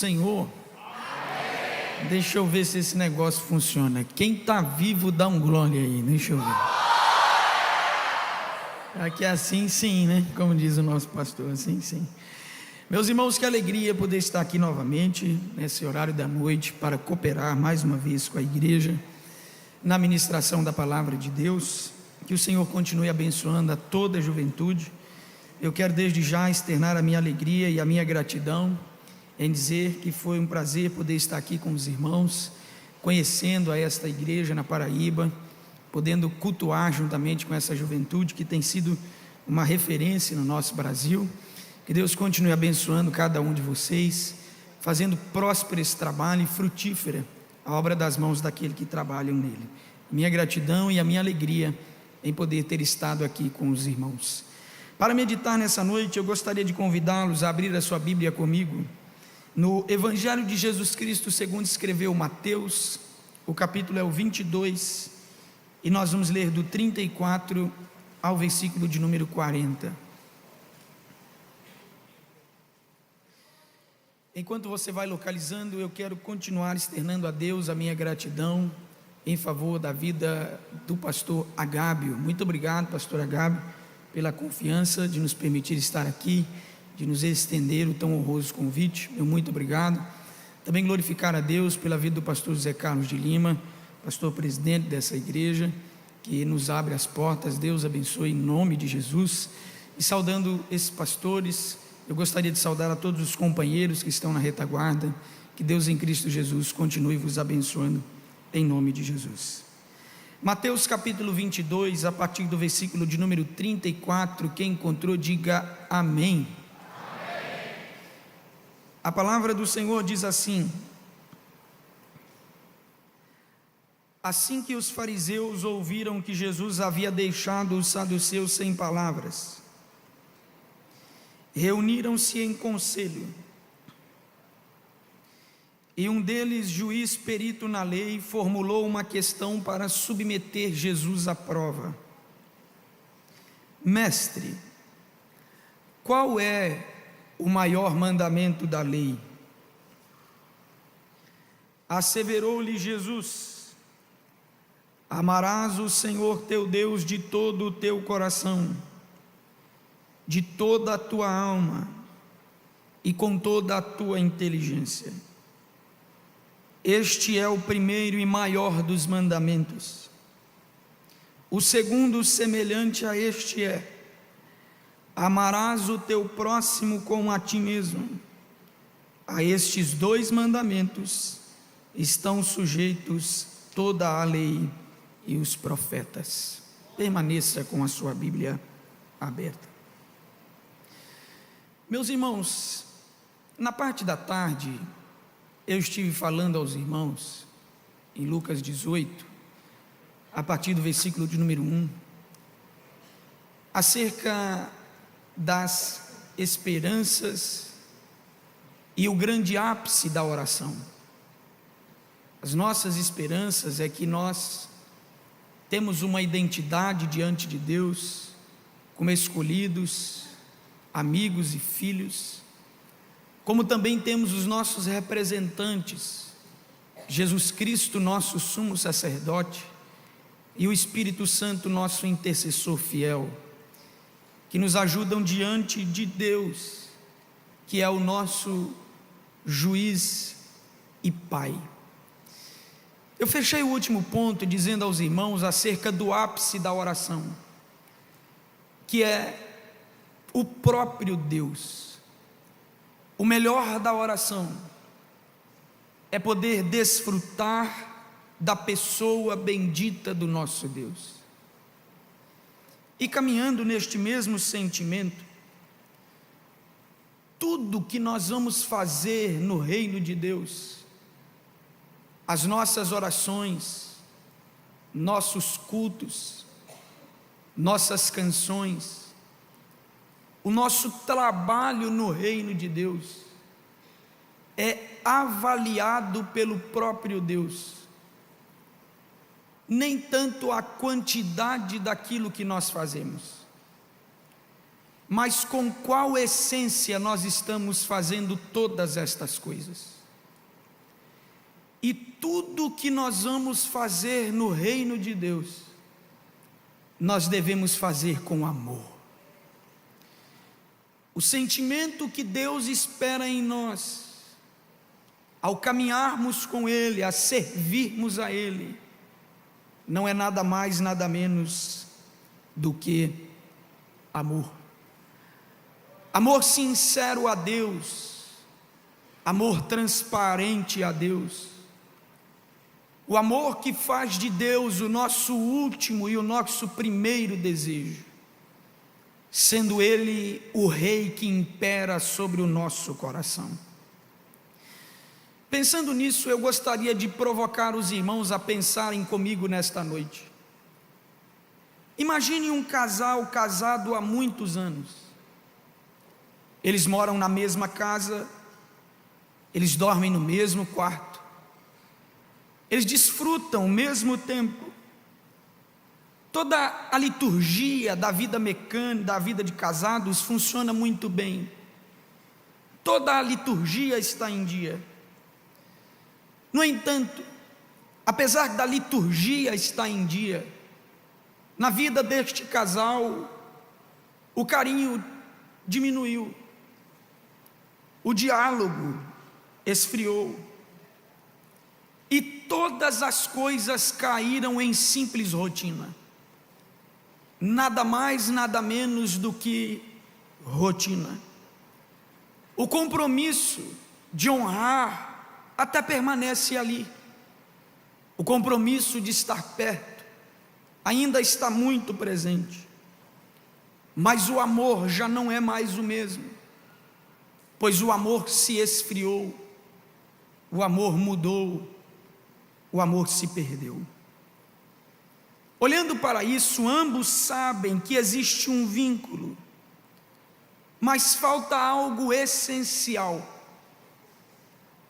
Senhor, deixa eu ver se esse negócio funciona. Quem está vivo dá um glória aí, deixa eu ver. Aqui é assim sim, né? Como diz o nosso pastor, assim sim. Meus irmãos, que alegria poder estar aqui novamente, nesse horário da noite, para cooperar mais uma vez com a igreja, na ministração da palavra de Deus. Que o Senhor continue abençoando a toda a juventude. Eu quero desde já externar a minha alegria e a minha gratidão em dizer que foi um prazer poder estar aqui com os irmãos, conhecendo a esta igreja na Paraíba, podendo cultuar juntamente com essa juventude que tem sido uma referência no nosso Brasil. Que Deus continue abençoando cada um de vocês, fazendo próspero esse trabalho e frutífera a obra das mãos daquele que trabalham nele. Minha gratidão e a minha alegria em poder ter estado aqui com os irmãos. Para meditar nessa noite, eu gostaria de convidá-los a abrir a sua Bíblia comigo no Evangelho de Jesus Cristo segundo escreveu Mateus. O capítulo é o 22 e nós vamos ler do 34 ao versículo de número 40. Enquanto você vai localizando, eu quero continuar externando a Deus a minha gratidão em favor da vida do pastor Agábio. Muito obrigado, pastor Agábio, pela confiança de nos permitir estar aqui, de nos estender o tão honroso convite. Meu muito obrigado. Também glorificar a Deus pela vida do pastor José Carlos de Lima, pastor presidente dessa igreja, que nos abre as portas. Deus abençoe em nome de Jesus. E saudando esses pastores, eu gostaria de saudar a todos os companheiros que estão na retaguarda. Que Deus em Cristo Jesus continue vos abençoando em nome de Jesus. Mateus capítulo 22, a partir do versículo de número 34, quem encontrou diga amém. A palavra do Senhor diz assim: assim que os fariseus ouviram que Jesus havia deixado os saduceus sem palavras, reuniram-se em conselho, e um deles, juiz perito na lei, formulou uma questão para submeter Jesus à prova. Mestre, qual é o maior mandamento da lei? Asseverou-lhe Jesus: amarás o Senhor teu Deus de todo o teu coração, de toda a tua alma e com toda a tua inteligência. Este é o primeiro e maior dos mandamentos. O segundo, semelhante a este, é: amarás o teu próximo como a ti mesmo. A estes dois mandamentos estão sujeitos toda a lei e os profetas. Permaneça com a sua Bíblia aberta. Meus irmãos, na parte da tarde, eu estive falando aos irmãos, em Lucas 18, a partir do versículo de número 1, acerca das esperanças e o grande ápice da oração. As nossas esperanças é que nós temos uma identidade diante de Deus, como escolhidos, amigos e filhos, como também temos os nossos representantes, Jesus Cristo, nosso sumo sacerdote, e o Espírito Santo, nosso intercessor fiel, que nos ajudam diante de Deus, que é o nosso juiz e Pai. Eu fechei o último ponto dizendo aos irmãos acerca do ápice da oração, que é o próprio Deus. O melhor da oração é poder desfrutar da pessoa bendita do nosso Deus. E caminhando neste mesmo sentimento, tudo que nós vamos fazer no reino de Deus, as nossas orações, nossos cultos, nossas canções, o nosso trabalho no reino de Deus, é avaliado pelo próprio Deus. Nem tanto a quantidade daquilo que nós fazemos, mas com qual essência nós estamos fazendo todas estas coisas? E tudo que nós vamos fazer no reino de Deus, nós devemos fazer com amor. O sentimento que Deus espera em nós, ao caminharmos com Ele, a servirmos a Ele, não é nada mais, nada menos do que amor. Amor sincero a Deus, amor transparente a Deus, o amor que faz de Deus o nosso último e o nosso primeiro desejo, sendo Ele o Rei que impera sobre o nosso coração. Pensando nisso, eu gostaria de provocar os irmãos a pensarem comigo nesta noite. Imagine um casal casado há muitos anos. Eles moram na mesma casa, eles dormem no mesmo quarto, eles desfrutam o mesmo tempo. Toda a liturgia da vida mecânica, da vida de casados, funciona muito bem. Toda a liturgia está em dia. No entanto, apesar da liturgia estar em dia, na vida deste casal, o carinho diminuiu, o diálogo esfriou, e todas as coisas caíram em simples rotina. Nada mais, nada menos do que rotina. O compromisso de honrar até permanece ali. O compromisso de estar perto ainda está muito presente. Mas o amor já não é mais o mesmo, pois o amor se esfriou, o amor mudou, o amor se perdeu. Olhando para isso, ambos sabem que existe um vínculo, mas falta algo essencial: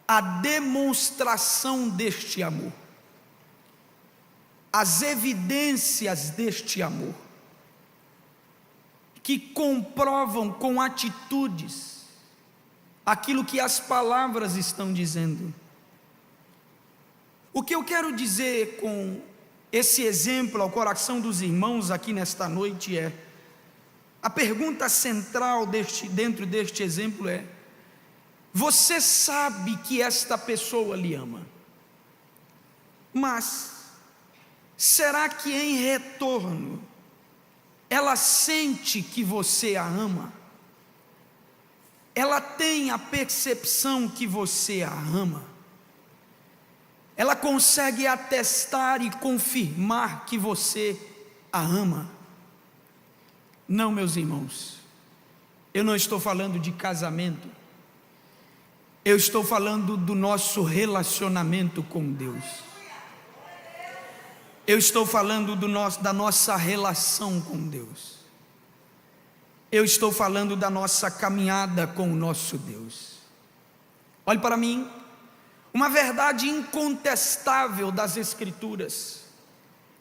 a demonstração deste amor, as evidências deste amor, que comprovam com atitudes aquilo que as palavras estão dizendo. O que eu quero dizer com esse exemplo ao coração dos irmãos aqui nesta noite é: a pergunta central dentro deste exemplo é: você sabe que esta pessoa lhe ama, mas será que em retorno ela sente que você a ama? Ela tem a percepção que você a ama? Ela consegue atestar e confirmar que você a ama? Não, meus irmãos, eu não estou falando de casamento, eu estou falando do nosso relacionamento com Deus. Eu estou falando da nossa relação com Deus. Eu estou falando da nossa caminhada com o nosso Deus. Olhe para mim, uma verdade incontestável das Escrituras,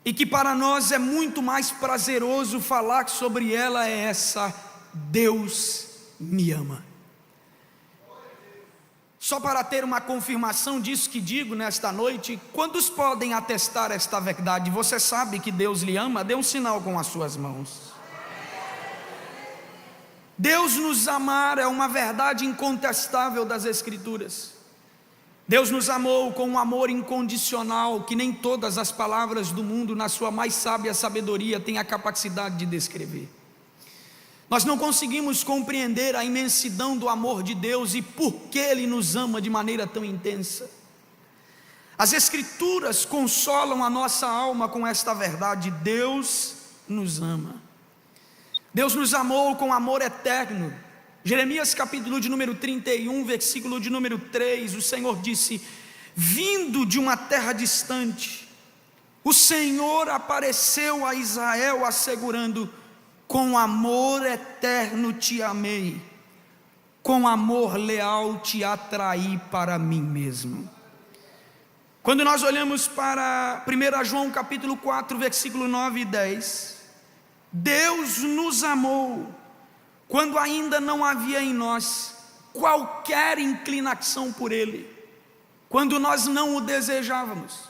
e que para nós é muito mais prazeroso falar sobre ela, é essa: Deus me ama. Só para ter uma confirmação disso que digo nesta noite, quantos podem atestar esta verdade? Você sabe que Deus lhe ama? Dê um sinal com as suas mãos. Deus nos amar é uma verdade incontestável das Escrituras. Deus nos amou com um amor incondicional que nem todas as palavras do mundo, na sua mais sábia sabedoria, têm a capacidade de descrever. Nós não conseguimos compreender a imensidão do amor de Deus e por que Ele nos ama de maneira tão intensa. As Escrituras consolam a nossa alma com esta verdade: Deus nos ama. Deus nos amou com amor eterno. Jeremias capítulo de número 31, versículo de número 3, o Senhor disse: vindo de uma terra distante, o Senhor apareceu a Israel assegurando: com amor eterno te amei, com amor leal te atraí para mim mesmo. Quando nós olhamos para 1 João capítulo 4, versículo 9 e 10, Deus nos amou quando ainda não havia em nós qualquer inclinação por Ele, quando nós não o desejávamos,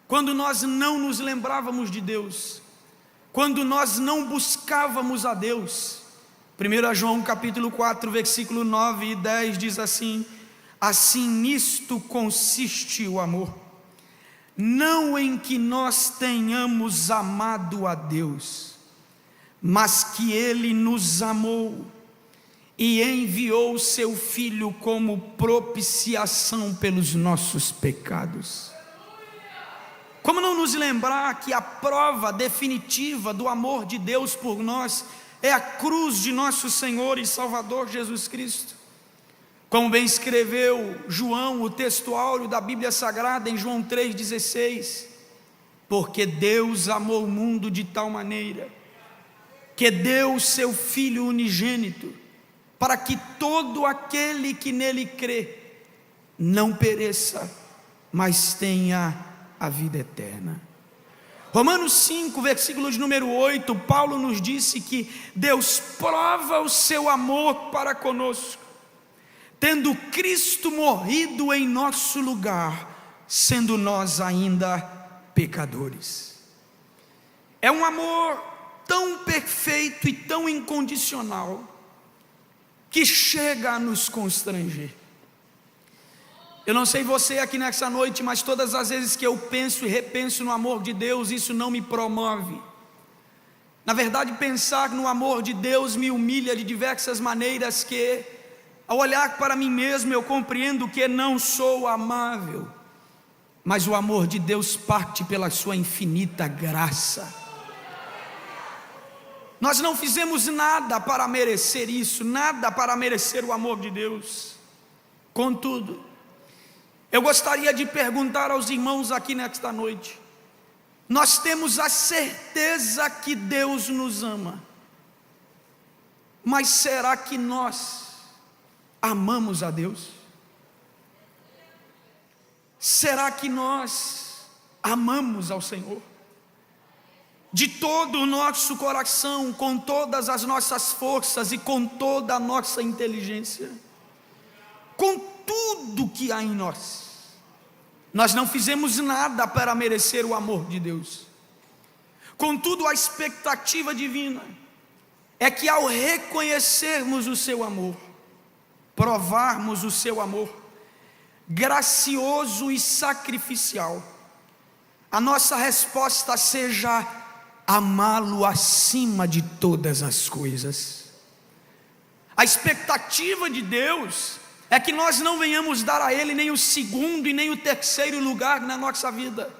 quando nós não nos lembrávamos de Deus, quando nós não buscávamos a Deus. 1 João capítulo 4, versículo 9 e 10 diz assim: assim nisto consiste o amor, não em que nós tenhamos amado a Deus, mas que Ele nos amou e enviou o seu Filho como propiciação pelos nossos pecados. Como não nos lembrar que a prova definitiva do amor de Deus por nós é a cruz de nosso Senhor e Salvador Jesus Cristo? Como bem escreveu João, o texto áureo da Bíblia Sagrada, em João 3,16: porque Deus amou o mundo de tal maneira, que deu o seu Filho unigênito, para que todo aquele que nele crê, não pereça, mas tenha a vida eterna. Romanos 5, versículo de número 8, Paulo nos disse que Deus prova o seu amor para conosco, tendo Cristo morrido em nosso lugar, sendo nós ainda pecadores. É um amor tão perfeito e tão incondicional, que chega a nos constranger. Eu não sei você aqui nessa noite, mas todas as vezes que eu penso e repenso no amor de Deus, isso não me promove. Na verdade, pensar no amor de Deus me humilha de diversas maneiras, que ao olhar para mim mesmo eu compreendo que não sou amável, mas o amor de Deus parte pela sua infinita graça. Nós não fizemos nada para merecer isso, nada para merecer o amor de Deus. Contudo, eu gostaria de perguntar aos irmãos aqui nesta noite: nós temos a certeza que Deus nos ama, mas será que nós amamos a Deus? Será que nós amamos ao Senhor? De todo o nosso coração, com todas as nossas forças e com toda a nossa inteligência, com tudo que há em nós. Nós não fizemos nada para merecer o amor de Deus. Contudo, a expectativa divina é que, ao reconhecermos o seu amor, provarmos o seu amor gracioso e sacrificial, a nossa resposta seja amá-lo acima de todas as coisas. A expectativa de Deus é que nós não venhamos dar a Ele nem o segundo e nem o terceiro lugar na nossa vida,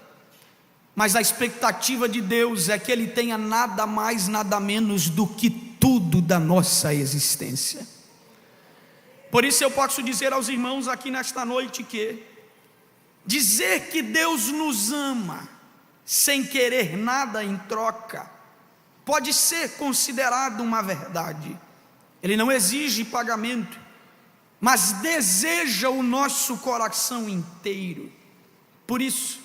mas a expectativa de Deus é que Ele tenha nada mais, nada menos do que tudo da nossa existência. Por isso eu posso dizer aos irmãos aqui nesta noite que dizer que Deus nos ama sem querer nada em troca pode ser considerado uma verdade. Ele não exige pagamento, mas deseja o nosso coração inteiro. Por isso,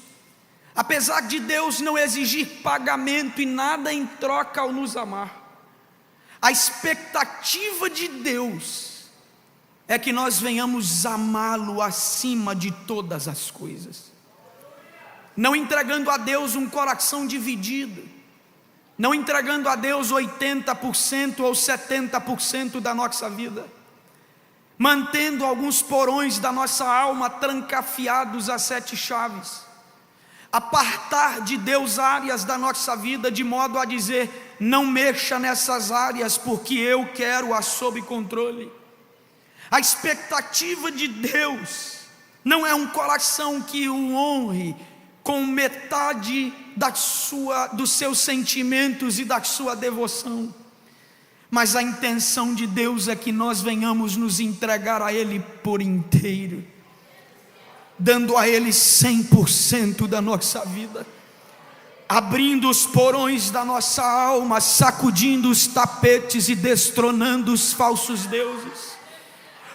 apesar de Deus não exigir pagamento e nada em troca ao nos amar, a expectativa de Deus é que nós venhamos amá-lo acima de todas as coisas, não entregando a Deus um coração dividido, não entregando a Deus 80% ou 70% da nossa vida, mantendo alguns porões da nossa alma trancafiados a 7 chaves, apartar de Deus áreas da nossa vida, de modo a dizer: não mexa nessas áreas, porque eu quero a sob controle. A expectativa de Deus não é um coração que o honre com metade dos seus sentimentos e da sua devoção, mas a intenção de Deus é que nós venhamos nos entregar a Ele por inteiro, dando a Ele 100% da nossa vida, abrindo os porões da nossa alma, sacudindo os tapetes e destronando os falsos deuses,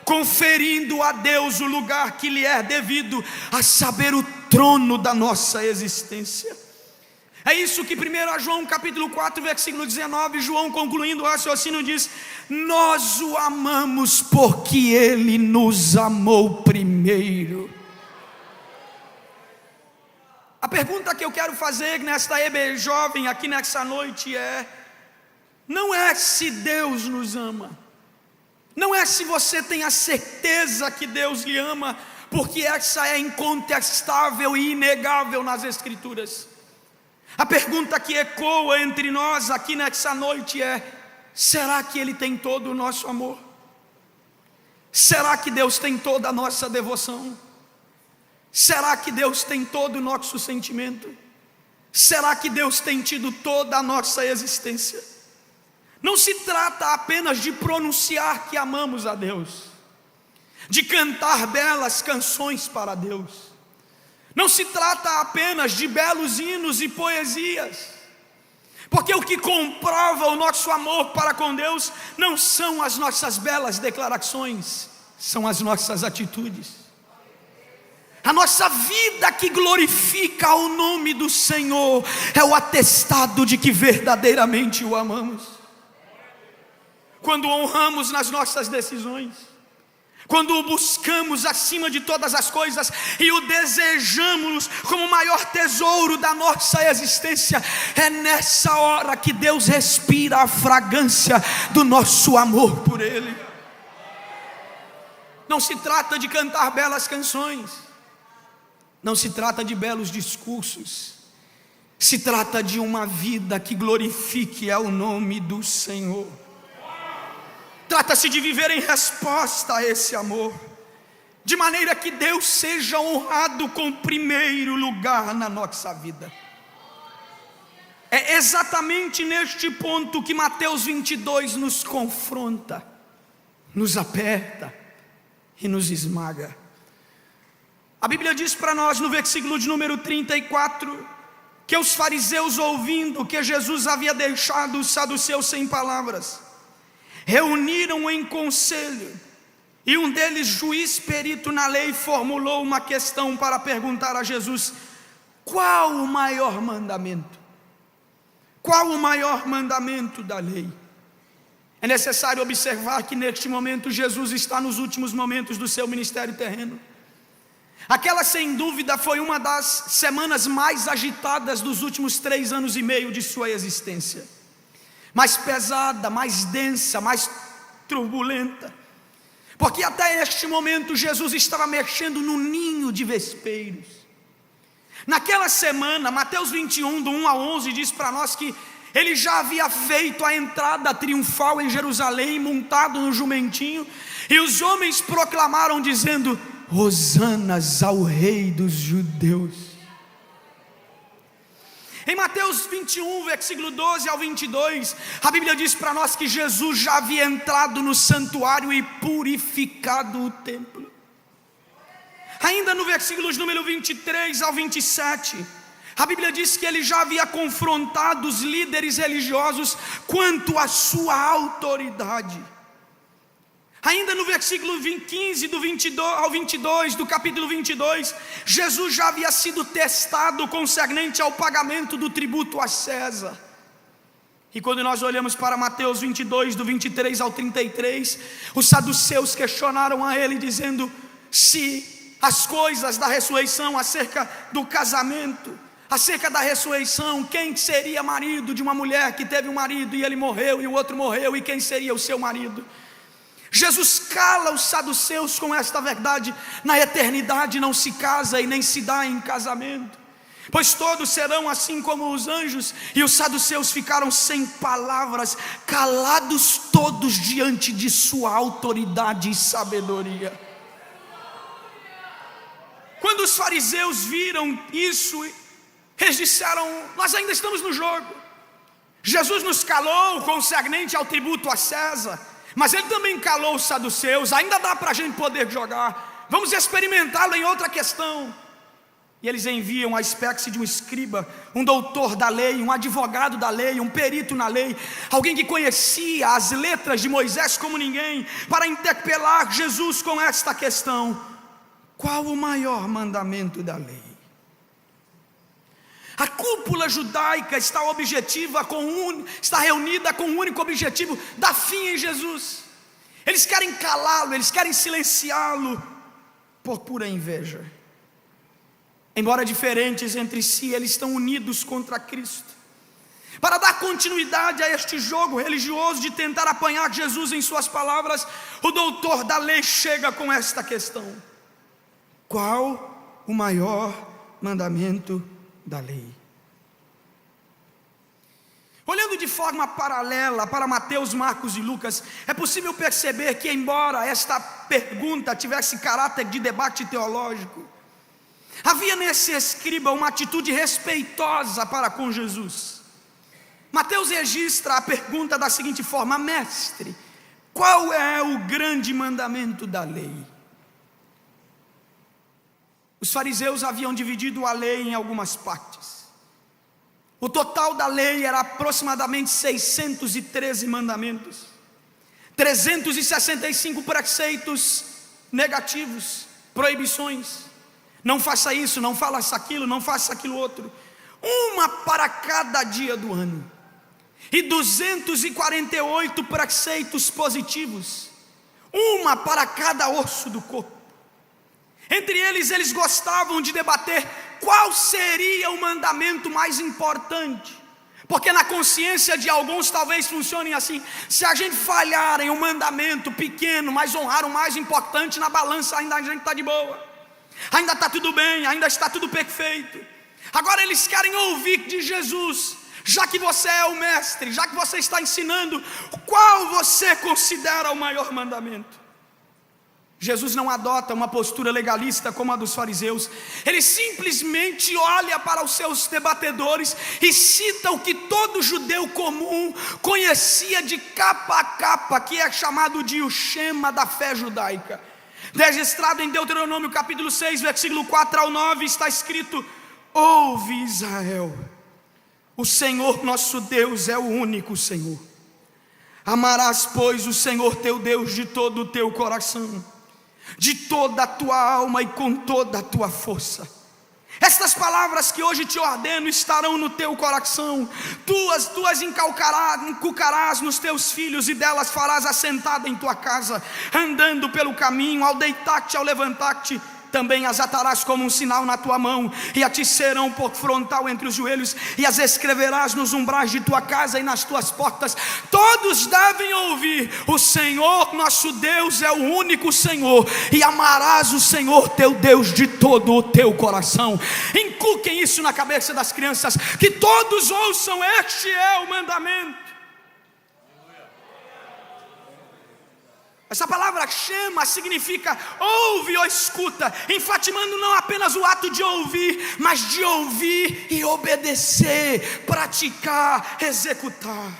conferindo a Deus o lugar que lhe é devido, a saber, o trono da nossa existência. É isso que 1 João capítulo 4, versículo 19, João concluindo o raciocínio diz: nós o amamos porque ele nos amou primeiro. A pergunta que eu quero fazer nesta EB Jovem aqui nessa noite não é se Deus nos ama, não é se você tem a certeza que Deus lhe ama, porque essa é incontestável e inegável nas Escrituras. A pergunta que ecoa entre nós aqui nessa noite será que Ele tem todo o nosso amor? Será que Deus tem toda a nossa devoção? Será que Deus tem todo o nosso sentimento? Será que Deus tem tido toda a nossa existência? Não se trata apenas de pronunciar que amamos a Deus, de cantar belas canções para Deus. Não se trata apenas de belos hinos e poesias, porque o que comprova o nosso amor para com Deus não são as nossas belas declarações, são as nossas atitudes. A nossa vida que glorifica o nome do Senhor é o atestado de que verdadeiramente o amamos. Quando honramos nas nossas decisões, quando o buscamos acima de todas as coisas e o desejamos como o maior tesouro da nossa existência, é nessa hora que Deus respira a fragrância do nosso amor por Ele. Não se trata de cantar belas canções, não se trata de belos discursos, se trata de uma vida que glorifique o nome do Senhor. Trata-se de viver em resposta a esse amor, de maneira que Deus seja honrado com primeiro lugar na nossa vida. É exatamente neste ponto que Mateus 22 nos confronta, nos aperta e nos esmaga. A Bíblia diz para nós no versículo de número 34, que os fariseus, ouvindo que Jesus havia deixado os saduceus sem palavras, reuniram em conselho, e um deles, juiz perito na lei, formulou uma questão para perguntar a Jesus: qual o maior mandamento? Qual o maior mandamento da lei? É necessário observar que neste momento Jesus está nos últimos momentos do seu ministério terreno. Aquela, sem dúvida, foi uma das semanas mais agitadas dos últimos 3 anos e meio de sua existência. Mais pesada, mais densa, mais turbulenta, porque até este momento Jesus estava mexendo no ninho de vespeiros. Naquela semana, Mateus 21, do 1 a 11, diz para nós que ele já havia feito a entrada triunfal em Jerusalém, montado no jumentinho, e os homens proclamaram dizendo: Hosanas ao Rei dos Judeus. Em Mateus 21, versículo 12 ao 22, a Bíblia diz para nós que Jesus já havia entrado no santuário e purificado o templo. Ainda no versículo de número 23 ao 27, a Bíblia diz que ele já havia confrontado os líderes religiosos quanto à sua autoridade. Ainda no versículo 15 do 22 ao 22 do capítulo 22, Jesus já havia sido testado concernente ao pagamento do tributo a César. E quando nós olhamos para Mateus 22, do 23 ao 33, os saduceus questionaram a ele, dizendo se as coisas da ressurreição, acerca do casamento, acerca da ressurreição, quem seria marido de uma mulher que teve um marido e ele morreu e o outro morreu, e quem seria o seu marido? Jesus cala os saduceus com esta verdade: na eternidade não se casa e nem se dá em casamento, pois todos serão assim como os anjos. E os saduceus ficaram sem palavras, calados todos diante de sua autoridade e sabedoria. Quando os fariseus viram isso, eles disseram: nós ainda estamos no jogo. Jesus nos calou concernente ao tributo a César, mas ele também calou os saduceus. Ainda dá para a gente poder jogar, vamos experimentá-lo em outra questão. E eles enviam a espécie de um escriba, um doutor da lei, um advogado da lei, um perito na lei, alguém que conhecia as letras de Moisés como ninguém, para interpelar Jesus com esta questão: qual o maior mandamento da lei? A cúpula judaica está reunida com o único objetivo da fim em Jesus. Eles querem calá-lo, eles querem silenciá-lo por pura inveja. Embora diferentes entre si, eles estão unidos contra Cristo. Para dar continuidade a este jogo religioso de tentar apanhar Jesus em suas palavras, o doutor da lei chega com esta questão: qual o maior mandamento da lei? Olhando de forma paralela para Mateus, Marcos e Lucas, é possível perceber que, embora esta pergunta tivesse caráter de debate teológico, havia nesse escriba uma atitude respeitosa para com Jesus. Mateus registra a pergunta da seguinte forma: mestre, qual é o grande mandamento da lei? Os fariseus haviam dividido a lei em algumas partes. O total da lei era aproximadamente 613 mandamentos, 365 preceitos negativos, proibições. Não faça isso, não faça aquilo, não faça aquilo outro. Uma para cada dia do ano. E 248 preceitos positivos, uma para cada osso do corpo. Entre eles gostavam de debater qual seria o mandamento mais importante, porque na consciência de alguns talvez funcione assim: se a gente falhar em um mandamento pequeno, mas honrar o mais importante, na balança ainda a gente está de boa, ainda está tudo bem, ainda está tudo perfeito. Agora eles querem ouvir de Jesus: já que você é o mestre, já que você está ensinando, qual você considera o maior mandamento? Jesus não adota uma postura legalista como a dos fariseus. Ele simplesmente olha para os seus debatedores e cita o que todo judeu comum conhecia de capa a capa, que é chamado de o Shema da fé judaica. Registrado em Deuteronômio capítulo 6, versículo 4 ao 9, está escrito: ouve, Israel, o Senhor nosso Deus é o único Senhor. Amarás, pois, o Senhor teu Deus de todo o teu coração, de toda a tua alma e com toda a tua força. Estas palavras que hoje te ordeno estarão no teu coração, tuas inculcarás nos teus filhos, e delas farás assentada em tua casa, andando pelo caminho, ao deitar-te, ao levantar-te. Também as atarás como um sinal na tua mão, e a ti serão por frontal entre os joelhos, e as escreverás nos umbrais de tua casa e nas tuas portas. Todos devem ouvir: o Senhor nosso Deus é o único Senhor, e amarás o Senhor teu Deus de todo o teu coração. Inculquem isso na cabeça das crianças, que todos ouçam: este é o mandamento. Essa palavra Shema significa ouve ou escuta, enfatizando não apenas o ato de ouvir, mas de ouvir e obedecer, praticar, executar.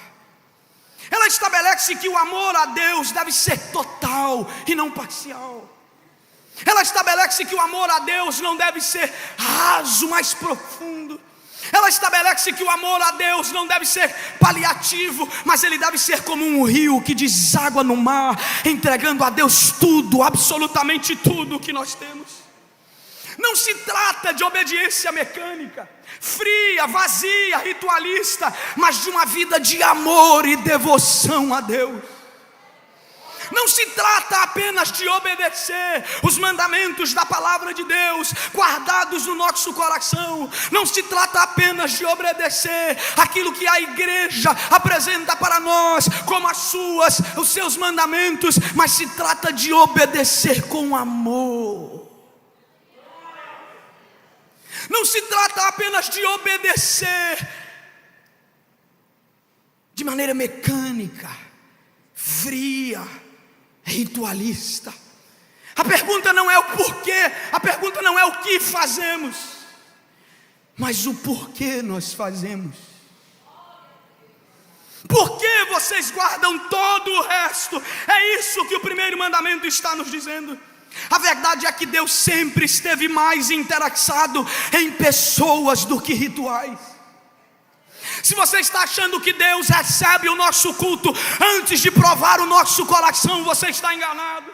Ela estabelece que o amor a Deus deve ser total e não parcial. Ela estabelece que o amor a Deus não deve ser raso, mas profundo. Ela estabelece que o amor a Deus não deve ser paliativo, mas ele deve ser como um rio que deságua no mar, entregando a Deus tudo, absolutamente tudo o que nós temos. Não se trata de obediência mecânica, fria, vazia, ritualista, mas de uma vida de amor e devoção a Deus. Não se trata apenas de obedecer os mandamentos da palavra de Deus guardados no nosso coração. Não se trata apenas de obedecer aquilo que a igreja apresenta para nós como os seus mandamentos, mas se trata de obedecer com amor. Não se trata apenas de obedecer de maneira mecânica, fria, ritualista. A pergunta não é o porquê, a pergunta não é o que fazemos, mas o porquê nós fazemos. Por que vocês guardam todo o resto? É isso que o primeiro mandamento está nos dizendo. A verdade é que Deus sempre esteve mais interessado em pessoas do que rituais. Se você está achando que Deus recebe o nosso culto antes de provar o nosso coração, você está enganado.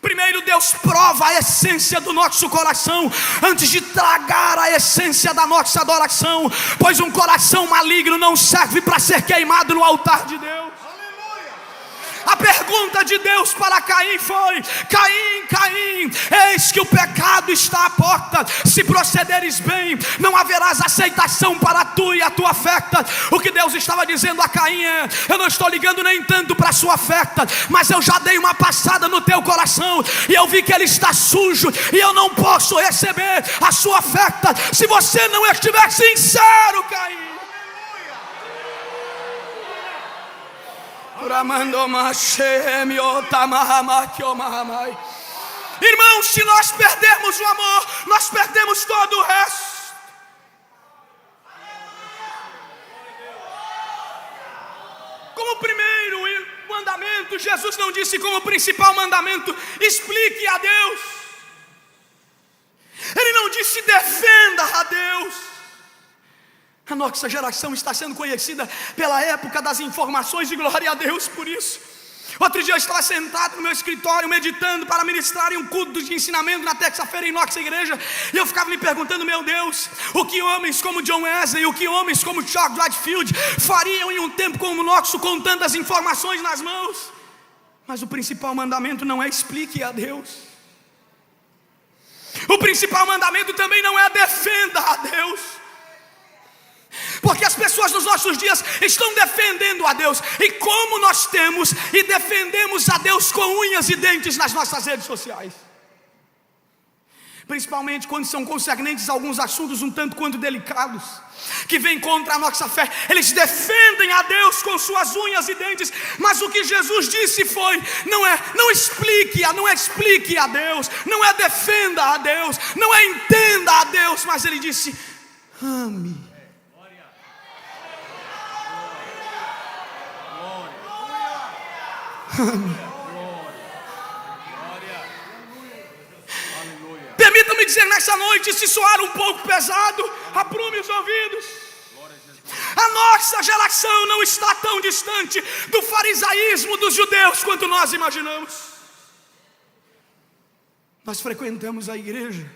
Primeiro Deus prova a essência do nosso coração antes de tragar a essência da nossa adoração, pois um coração maligno não serve para ser queimado no altar de Deus. A pergunta de Deus para Caim foi: Caim, Caim, eis que o pecado está à porta, se procederes bem, não haverás aceitação para tu e a tua oferta. O que Deus estava dizendo a Caim é: eu não estou ligando nem tanto para a sua oferta, mas eu já dei uma passada no teu coração, e eu vi que ele está sujo, e eu não posso receber a sua oferta se você não estiver sincero, Caim. Irmãos, se nós perdermos o amor, nós perdemos todo o resto. Como primeiro mandamento, Jesus não disse como principal mandamento: explique a Deus. Ele não disse defenda a Deus. A nossa geração está sendo conhecida pela época das informações, e glória a Deus por isso. Outro dia eu estava sentado no meu escritório meditando para ministrar em um culto de ensinamento na terça-feira em nossa igreja, e eu ficava me perguntando: meu Deus, o que homens como John Wesley, o que homens como Chuck Whitefield fariam em um tempo como o nosso, com tantas informações nas mãos? Mas o principal mandamento não é explique a Deus. O principal mandamento também não é defenda a Deus. Porque as pessoas nos nossos dias estão defendendo a Deus. E como nós temos e defendemos a Deus com unhas e dentes nas nossas redes sociais, principalmente quando são concernentes a alguns assuntos um tanto quanto delicados, que vêm contra a nossa fé, eles defendem a Deus com suas unhas e dentes. Mas o que Jesus disse foi: não explique a Deus, não é defenda a Deus, não é entenda a Deus, mas ele disse: ame. Permita-me dizer nessa noite, se soar um pouco pesado, aprume os ouvidos. A nossa geração não está tão distante do farisaísmo dos judeus quanto nós imaginamos. Nós frequentamos a igreja,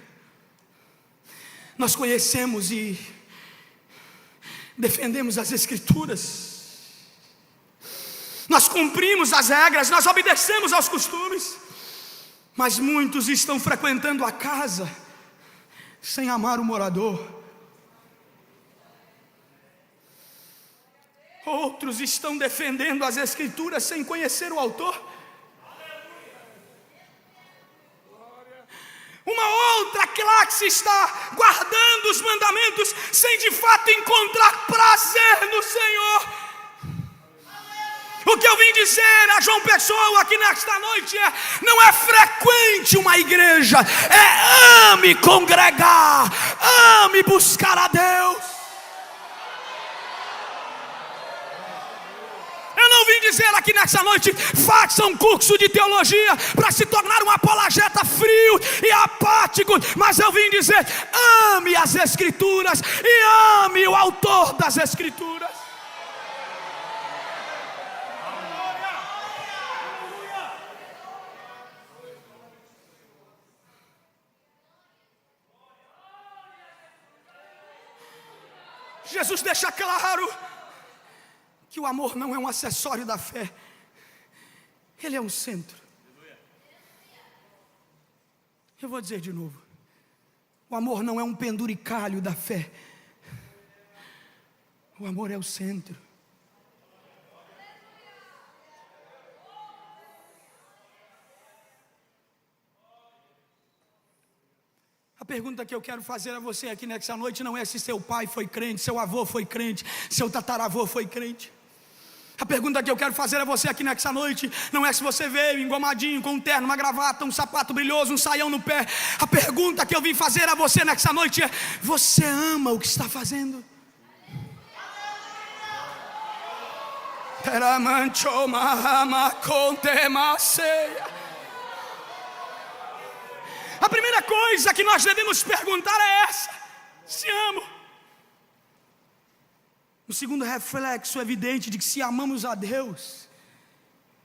nós conhecemos e defendemos as Escrituras, nós cumprimos as regras, nós obedecemos aos costumes, mas muitos estão frequentando a casa sem amar o morador. Outros estão defendendo as Escrituras sem conhecer o autor. Uma outra classe está guardando os mandamentos sem de fato encontrar prazer no Senhor. O que eu vim dizer a João Pessoa aqui nesta noite é: não é frequente uma igreja, é ame congregar, ame buscar a Deus. Eu não vim dizer aqui nessa noite: faça um curso de teologia para se tornar um apologeta frio e apático, mas eu vim dizer: ame as Escrituras e ame o autor das Escrituras. Jesus deixa claro que o amor não é um acessório da fé, ele é um centro. Eu vou dizer de novo: o amor não é um penduricalho da fé, o amor é o centro. A pergunta que eu quero fazer a você aqui nessa noite não é se seu pai foi crente, seu avô foi crente, seu tataravô foi crente. A pergunta que eu quero fazer a você aqui nessa noite não é se você veio engomadinho, com um terno, uma gravata, um sapato brilhoso, um saião no pé. A pergunta que eu vim fazer a você nessa noite é: você ama o que está fazendo? A primeira coisa que nós devemos perguntar é essa: se amo. O segundo reflexo evidente de que se amamos a Deus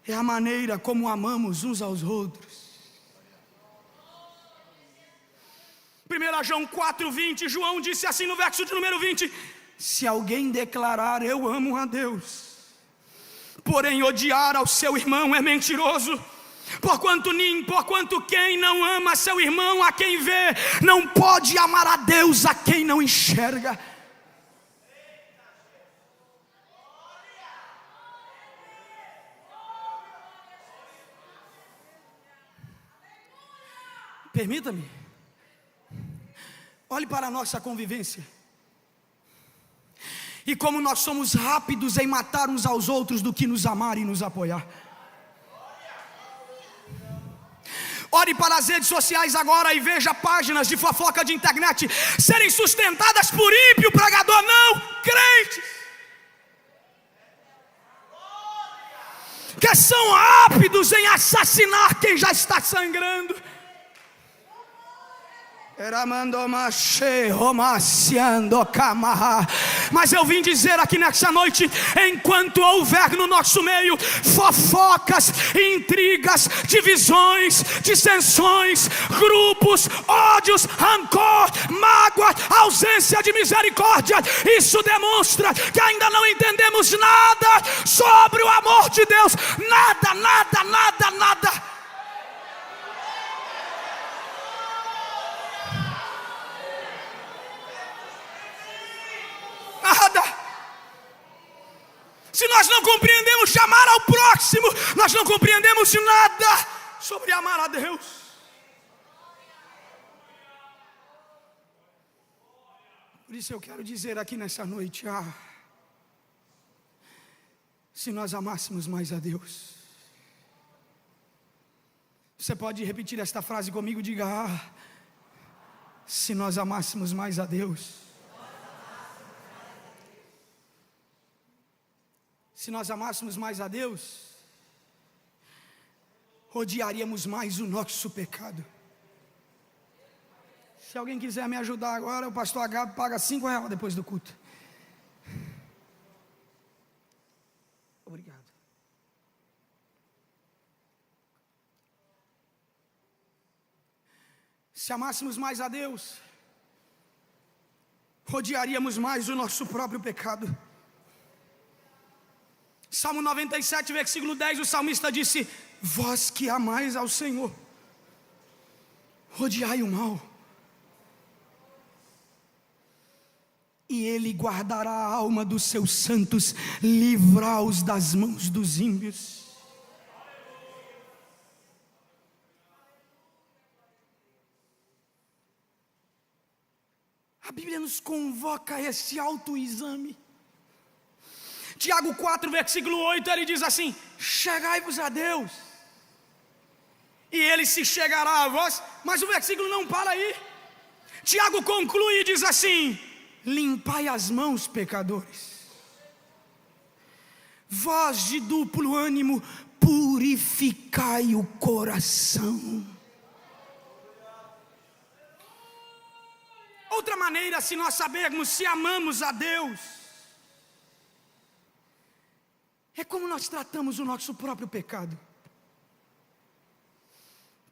é a maneira como amamos uns aos outros. 1 João 4:20, João disse assim no verso de número 20: se alguém declarar eu amo a Deus, porém odiar ao seu irmão é mentiroso. Porquanto quem não ama seu irmão a quem vê, não pode amar a Deus a quem não enxerga. Permita-me, olhe para a nossa convivência, e como nós somos rápidos em matar uns aos outros do que nos amar e nos apoiar. Olhe para as redes sociais agora e veja páginas de fofoca de internet serem sustentadas por ímpio pregador não crentes, que são rápidos em assassinar quem já está sangrando. Mas eu vim dizer aqui nessa noite: enquanto houver no nosso meio fofocas, intrigas, divisões, dissensões, grupos, ódios, rancor, mágoa, ausência de misericórdia, isso demonstra que ainda não entendemos nada sobre o amor de Deus. Nada, nada, nada, nada. Nada. Se nós não compreendemos chamar ao próximo, nós não compreendemos nada sobre amar a Deus. Por isso eu quero dizer aqui nessa noite: se nós amássemos mais a Deus. Você pode repetir esta frase comigo? Diga: se nós amássemos mais a Deus. Se nós amássemos mais a Deus, odiaríamos mais o nosso pecado. Se alguém quiser me ajudar agora, o pastor Agabe paga R$5 depois do culto. Obrigado. Se amássemos mais a Deus, odiaríamos mais o nosso próprio pecado. Salmo 97, versículo 10, o salmista disse: vós que amais ao Senhor, odiai o mal, e Ele guardará a alma dos seus santos, livrá-os das mãos dos ímpios. A Bíblia nos convoca a esse autoexame. Tiago 4, versículo 8, ele diz assim: chegai-vos a Deus, e Ele se chegará a vós. Mas o versículo não para aí. Tiago conclui e diz assim: limpai as mãos, pecadores, vós de duplo ânimo, purificai o coração. Outra maneira, se nós sabermos se amamos a Deus, é como nós tratamos o nosso próprio pecado.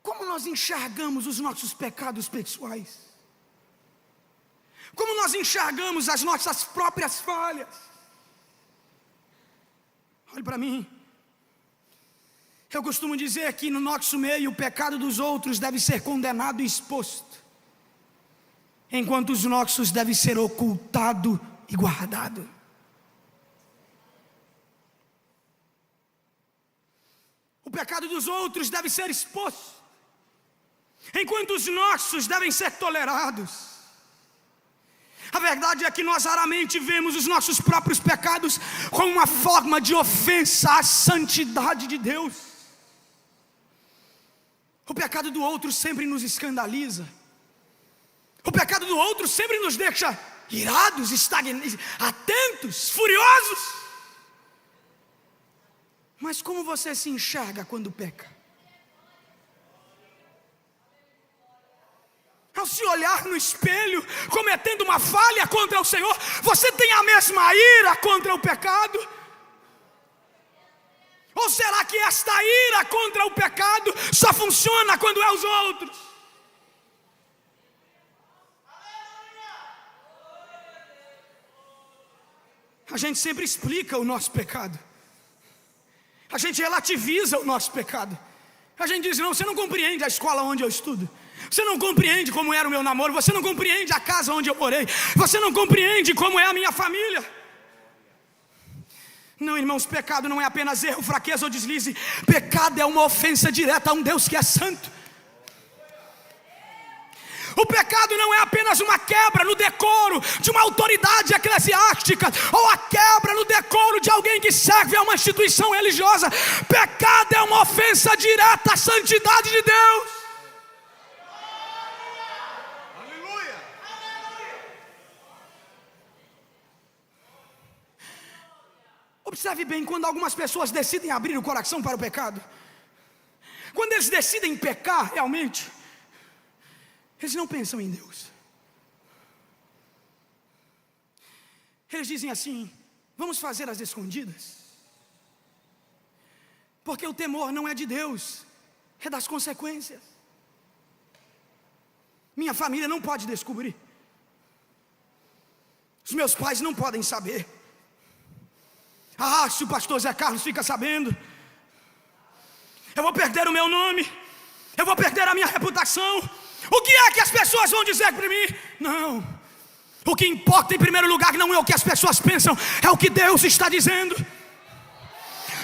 Como nós enxergamos os nossos pecados pessoais. Como nós enxergamos as nossas próprias falhas. Olhe para mim. Eu costumo dizer que no nosso meio o pecado dos outros deve ser condenado e exposto, enquanto os nossos devem ser ocultado e guardado. O pecado dos outros deve ser exposto, enquanto os nossos devem ser tolerados. A verdade é que nós raramente vemos os nossos próprios pecados como uma forma de ofensa à santidade de Deus. O pecado do outro sempre nos escandaliza. O pecado do outro sempre nos deixa irados, estagnados, atentos, furiosos. Mas como você se enxerga quando peca? Ao se olhar no espelho, cometendo uma falha contra o Senhor, você tem a mesma ira contra o pecado? Ou será que esta ira contra o pecado só funciona quando é os outros? a gente sempre explica o nosso pecado, a gente relativiza o nosso pecado. A gente diz: não, você não compreende a escola onde eu estudo, você não compreende como era o meu namoro, você não compreende a casa onde eu morei, você não compreende como é a minha família. Não, irmãos, pecado não é apenas erro, fraqueza ou deslize. Pecado é uma ofensa direta a um Deus que é santo. O pecado não é apenas uma quebra no decoro de uma autoridade eclesiástica, ou a quebra no decoro de alguém que serve a uma instituição religiosa. Pecado é uma ofensa direta à santidade de Deus. Aleluia. Observe bem, quando algumas pessoas decidem abrir o coração para o pecado, quando eles decidem pecar realmente, eles não pensam em Deus. Eles dizem assim: vamos fazer as escondidas, porque o temor não é de Deus, é das consequências. Minha família não pode descobrir, os meus pais não podem saber. Se o pastor Zé Carlos fica sabendo, eu vou perder o meu nome, eu vou perder a minha reputação. O que é que as pessoas vão dizer para mim? Não, o que importa em primeiro lugar não é o que as pessoas pensam, é o que Deus está dizendo.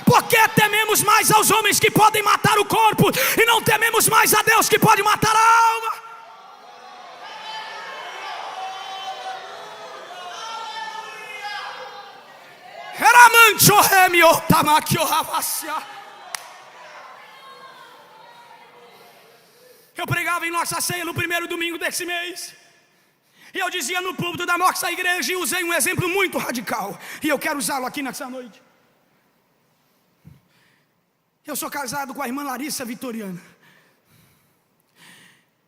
Porque tememos mais aos homens que podem matar o corpo, e não tememos mais a Deus que pode matar a alma. Eu pregava em nossa ceia no primeiro domingo desse mês, e eu dizia no púlpito da nossa igreja, e usei um exemplo muito radical, e eu quero usá-lo aqui nessa noite. Eu sou casado com a irmã Larissa Vitoriana.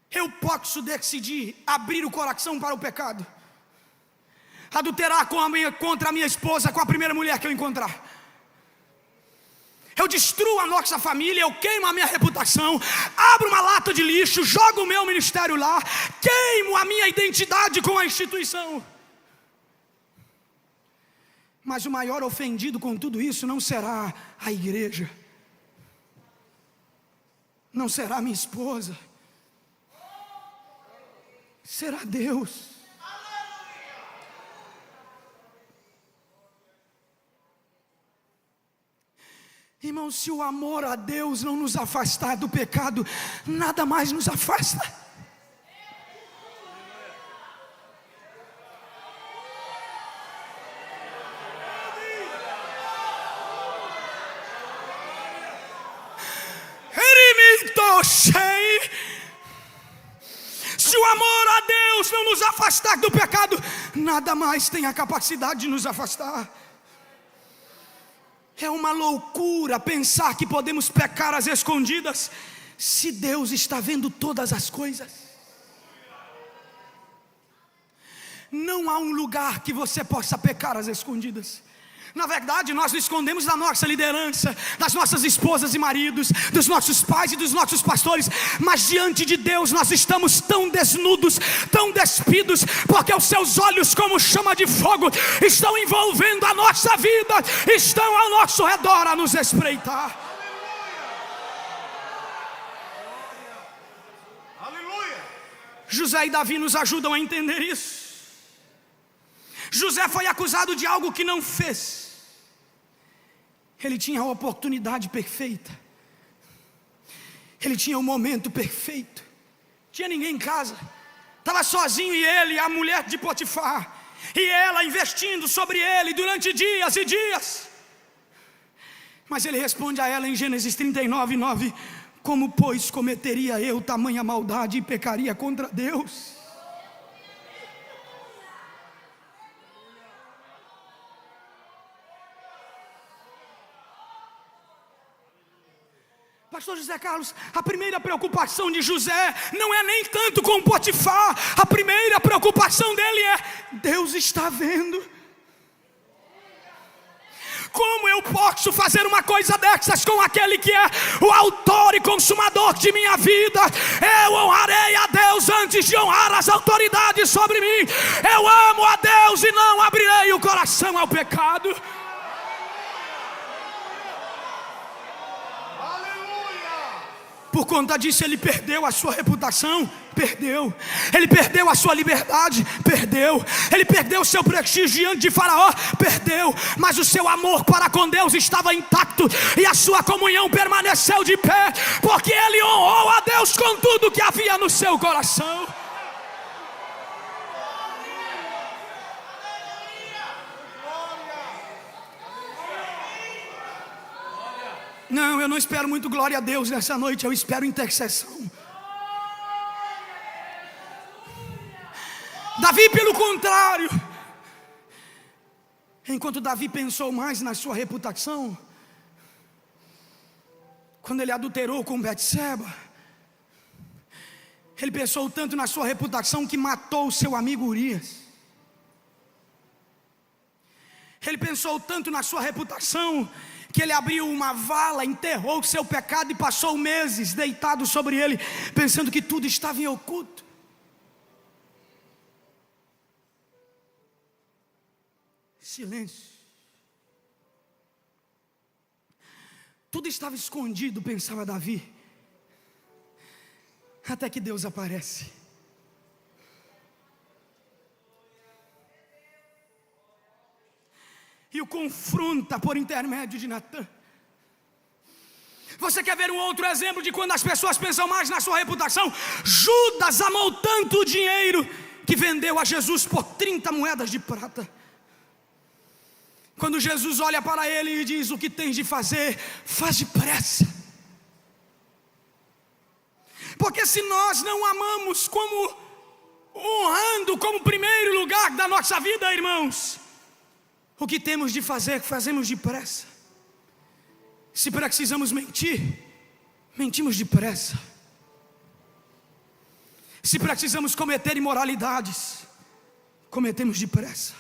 Eu posso decidir abrir o coração para o pecado, adulterar contra a minha esposa com a primeira mulher que eu encontrar. Eu destruo a nossa família, eu queimo a minha reputação, abro uma lata de lixo, jogo o meu ministério lá, queimo a minha identidade com a instituição. Mas o maior ofendido com tudo isso não será a igreja, não será minha esposa, será Deus. Irmão, se o amor a Deus não nos afastar do pecado, nada mais nos afasta. Se o amor a Deus não nos afastar do pecado, nada mais tem a capacidade de nos afastar. É uma loucura pensar que podemos pecar às escondidas, se Deus está vendo todas as coisas. Não há um lugar que você possa pecar às escondidas. Na verdade, nós nos escondemos da nossa liderança, das nossas esposas e maridos, dos nossos pais e dos nossos pastores, mas diante de Deus nós estamos tão desnudos, tão despidos, porque os seus olhos, como chama de fogo, estão envolvendo a nossa vida, estão ao nosso redor a nos espreitar. Aleluia! José e Davi nos ajudam a entender isso. José foi acusado de algo que não fez. Ele tinha a oportunidade perfeita, ele tinha o momento perfeito, tinha ninguém em casa, estava sozinho, e ele, a mulher de Potifar, e ela investindo sobre ele durante dias e dias. Mas ele responde a ela em Gênesis 39:9: como pois cometeria eu tamanha maldade e pecaria contra Deus? Pastor José Carlos, a primeira preocupação de José não é nem tanto com Potifar, a primeira preocupação dele é: Deus está vendo. Como eu posso fazer uma coisa dessas com aquele que é o autor e consumador de minha vida? Eu honrarei a Deus antes de honrar as autoridades sobre mim. Eu amo a Deus e não abrirei o coração ao pecado. Por conta disso ele perdeu a sua reputação, perdeu. Ele perdeu a sua liberdade, perdeu. Ele perdeu o seu prestígio diante de Faraó, perdeu. Mas o seu amor para com Deus estava intacto e a sua comunhão permaneceu de pé, porque ele honrou a Deus com tudo que havia no seu coração. Não, eu não espero muito glória a Deus nessa noite, eu espero intercessão. Davi, pelo contrário, enquanto Davi pensou mais na sua reputação, quando ele adulterou com Betseba, ele pensou tanto na sua reputação que matou o seu amigo Urias. Ele pensou tanto na sua reputação que ele abriu uma vala, enterrou o seu pecado e passou meses deitado sobre ele, pensando que tudo estava em oculto. Silêncio. Tudo estava escondido, pensava Davi, até que Deus aparece. E o confronta por intermédio de Natã. Você quer ver um outro exemplo de quando as pessoas pensam mais na sua reputação? Judas amou tanto o dinheiro que vendeu a Jesus por 30 moedas de prata. Quando Jesus olha para ele e diz: o que tens de fazer, faz depressa. Porque se nós não amamos como honrando como primeiro lugar da nossa vida, irmãos, o que temos de fazer, fazemos depressa. Se precisamos mentir, mentimos depressa. Se precisamos cometer imoralidades, cometemos depressa.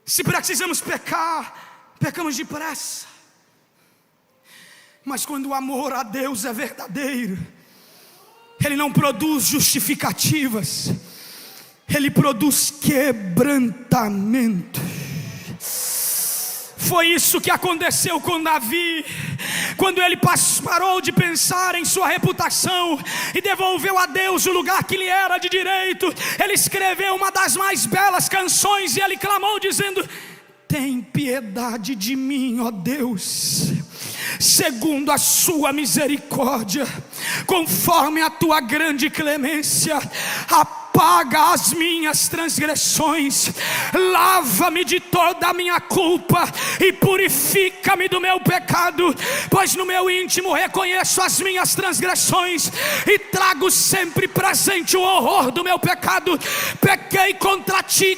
Se precisamos pecar, pecamos depressa. Mas quando o amor a Deus é verdadeiro, ele não produz justificativas, ele produz quebrantamento. Foi isso que aconteceu com Davi, quando ele parou de pensar em sua reputação e devolveu a Deus o lugar que lhe era de direito. Ele escreveu uma das mais belas canções e ele clamou dizendo: tem piedade de mim, ó Deus, segundo a sua misericórdia, conforme a tua grande clemência, apaga as minhas transgressões, lava-me de toda a minha culpa e purifica-me do meu pecado, pois no meu íntimo reconheço as minhas transgressões e trago sempre presente o horror do meu pecado. Pequei contra ti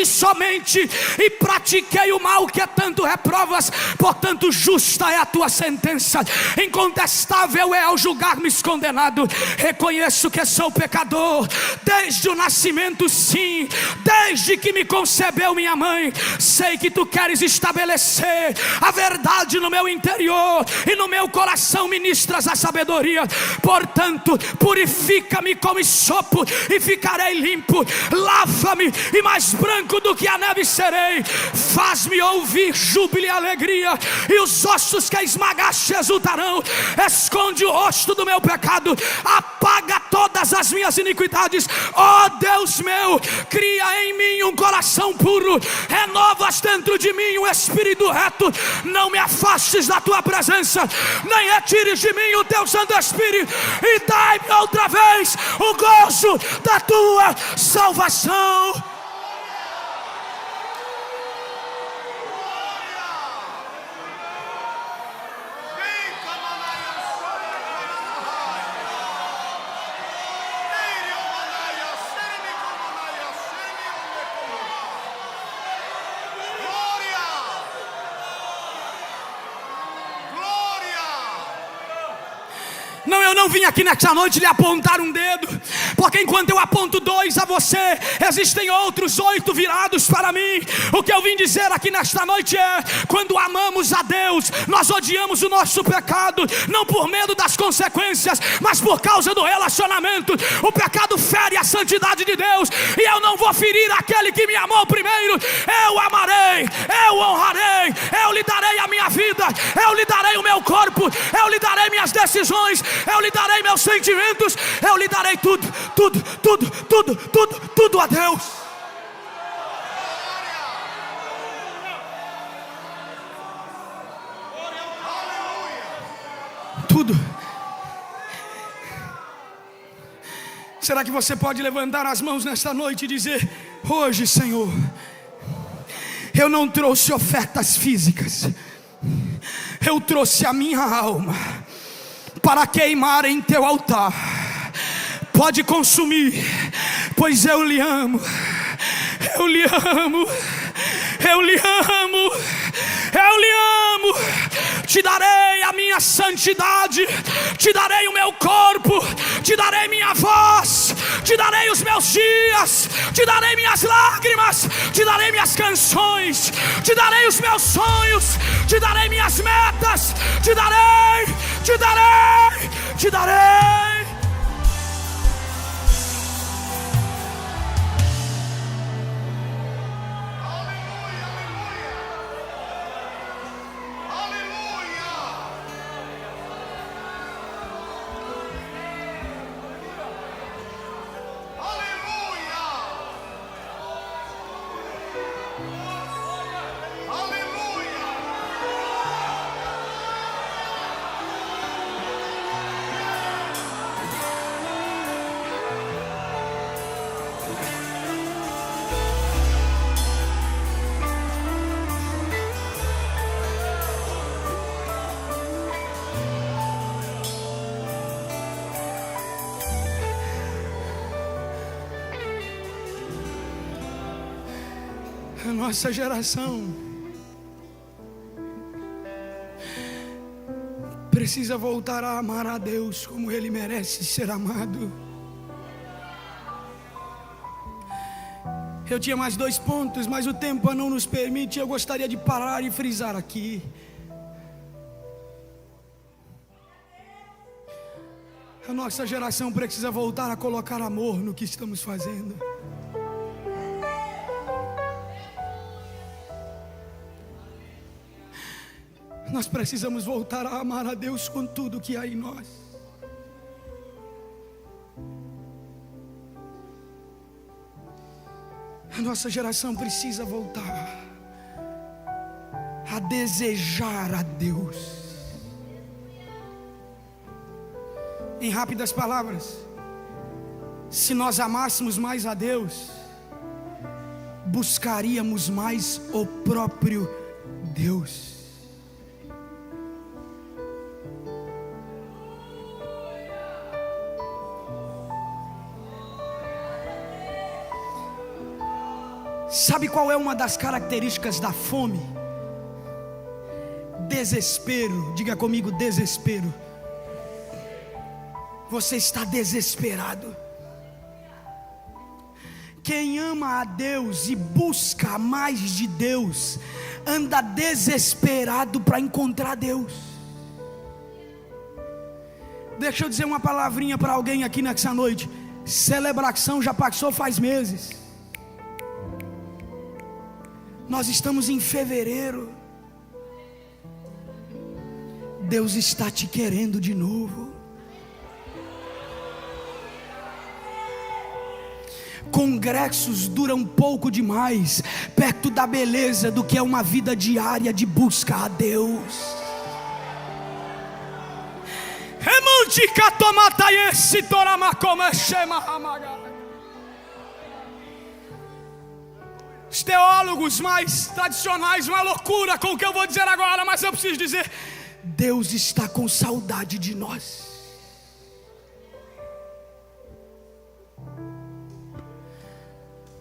somente, e pratiquei o mal que tanto reprovas. Portanto justa é a tua sentença, incontestável é ao julgar-me condenado. Reconheço que sou pecador desde o nascimento, sim, desde que me concebeu minha mãe. Sei que tu queres estabelecer a verdade no meu interior, e no meu coração ministras a sabedoria. Portanto purifica-me como sopo e ficarei limpo, lava-me e mais branco do que a neve serei. Faz-me ouvir júbilo e alegria, e os ossos que esmagaste exultarão. Esconde o rosto do meu pecado, apaga todas as minhas iniquidades. Ó Deus meu, cria em mim um coração puro, renovas dentro de mim um espírito reto. Não me afastes da tua presença, nem retires de mim o teu Santo Espírito, e dai-me outra vez o gozo da tua salvação. Não, eu não vim aqui nesta noite lhe apontar um dedo, porque enquanto eu aponto 2 a você, existem outros 8 virados para mim. O que eu vim dizer aqui nesta noite é: quando amamos a Deus, nós odiamos o nosso pecado, não por medo das consequências, mas por causa do relacionamento. O pecado fere a santidade de Deus, e eu não vou ferir aquele que me amou primeiro. Eu amarei, eu honrarei, eu lhe darei a minha vida, eu lhe darei o meu corpo, eu lhe darei minhas decisões, eu lhe darei meus sentimentos, eu lhe darei tudo, tudo, tudo, tudo, tudo, tudo a Deus. Tudo. Será que você pode levantar as mãos nesta noite e dizer: hoje, Senhor, eu não trouxe ofertas físicas, eu trouxe a minha alma para queimar em teu altar. Pode consumir, pois eu lhe amo, eu lhe amo, eu lhe amo, eu lhe amo. Te darei a minha santidade, te darei o meu corpo, te darei minha voz, te darei os meus dias, te darei minhas lágrimas, te darei minhas canções, te darei os meus sonhos, te darei minhas metas, te darei, te darei, te darei. A nossa geração precisa voltar a amar a Deus como Ele merece ser amado. Eu tinha mais 2 pontos, mas o tempo não nos permite. Eu gostaria de parar e frisar aqui. A nossa geração precisa voltar a colocar amor no que estamos fazendo. Nós precisamos voltar a amar a Deus com tudo que há em nós. A nossa geração precisa voltar a desejar a Deus. Em rápidas palavras, se nós amássemos mais a Deus, buscaríamos mais o próprio Deus. Sabe qual é uma das características da fome? Desespero. Diga comigo, desespero. Você está desesperado. Quem ama a Deus e busca mais de Deus, anda desesperado para encontrar Deus. Deixa eu dizer uma palavrinha para alguém aqui nessa noite. Celebração já passou faz meses. Nós estamos em fevereiro. Deus está te querendo de novo. Congressos duram pouco demais perto da beleza do que é uma vida diária de busca a Deus. Os teólogos mais tradicionais, uma loucura com o que eu vou dizer agora, mas eu preciso dizer: Deus está com saudade de nós.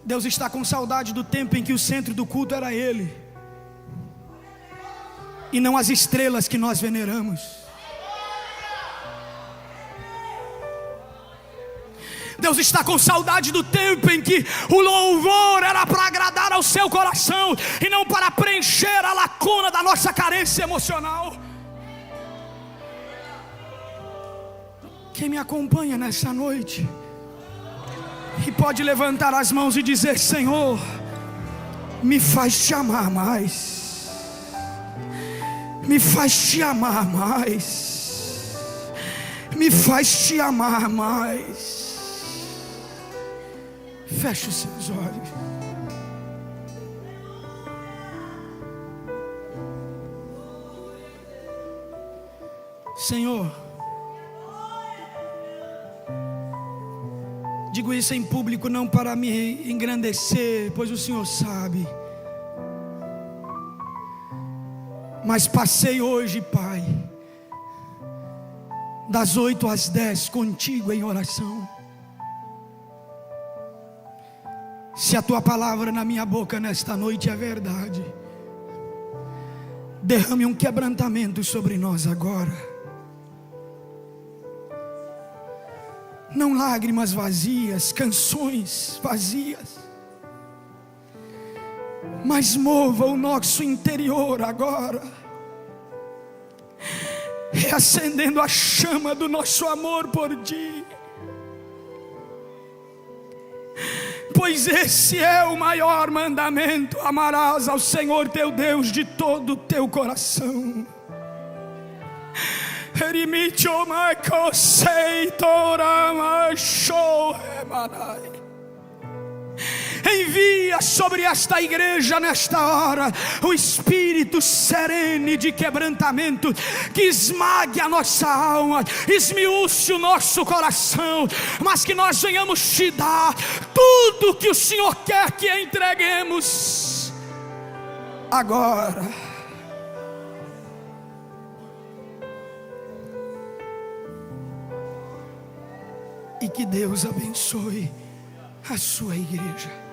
Deus está com saudade do tempo em que o centro do culto era Ele, e não as estrelas que nós veneramos. Deus está com saudade do tempo em que o louvor era para agradar ao seu coração e não para preencher a lacuna da nossa carência emocional. Quem me acompanha nessa noite e pode levantar as mãos e dizer: Senhor, me faz te amar mais, me faz te amar mais, me faz te amar mais. Feche os seus olhos. Senhor, digo isso em público não para me engrandecer, pois o Senhor sabe, mas passei hoje, Pai, das 8 às 10 contigo em oração. Se a tua palavra na minha boca nesta noite é verdade, derrame um quebrantamento sobre nós agora. Não lágrimas vazias, canções vazias, mas mova o nosso interior agora, reacendendo a chama do nosso amor por ti. Pois esse é o maior mandamento: amarás ao Senhor teu Deus de todo o teu coração. Envia sobre esta igreja nesta hora o espírito sereno de quebrantamento, que esmague a nossa alma, esmiúce o nosso coração, mas que nós venhamos te dar tudo que o Senhor quer que entreguemos agora. E que Deus abençoe a sua igreja.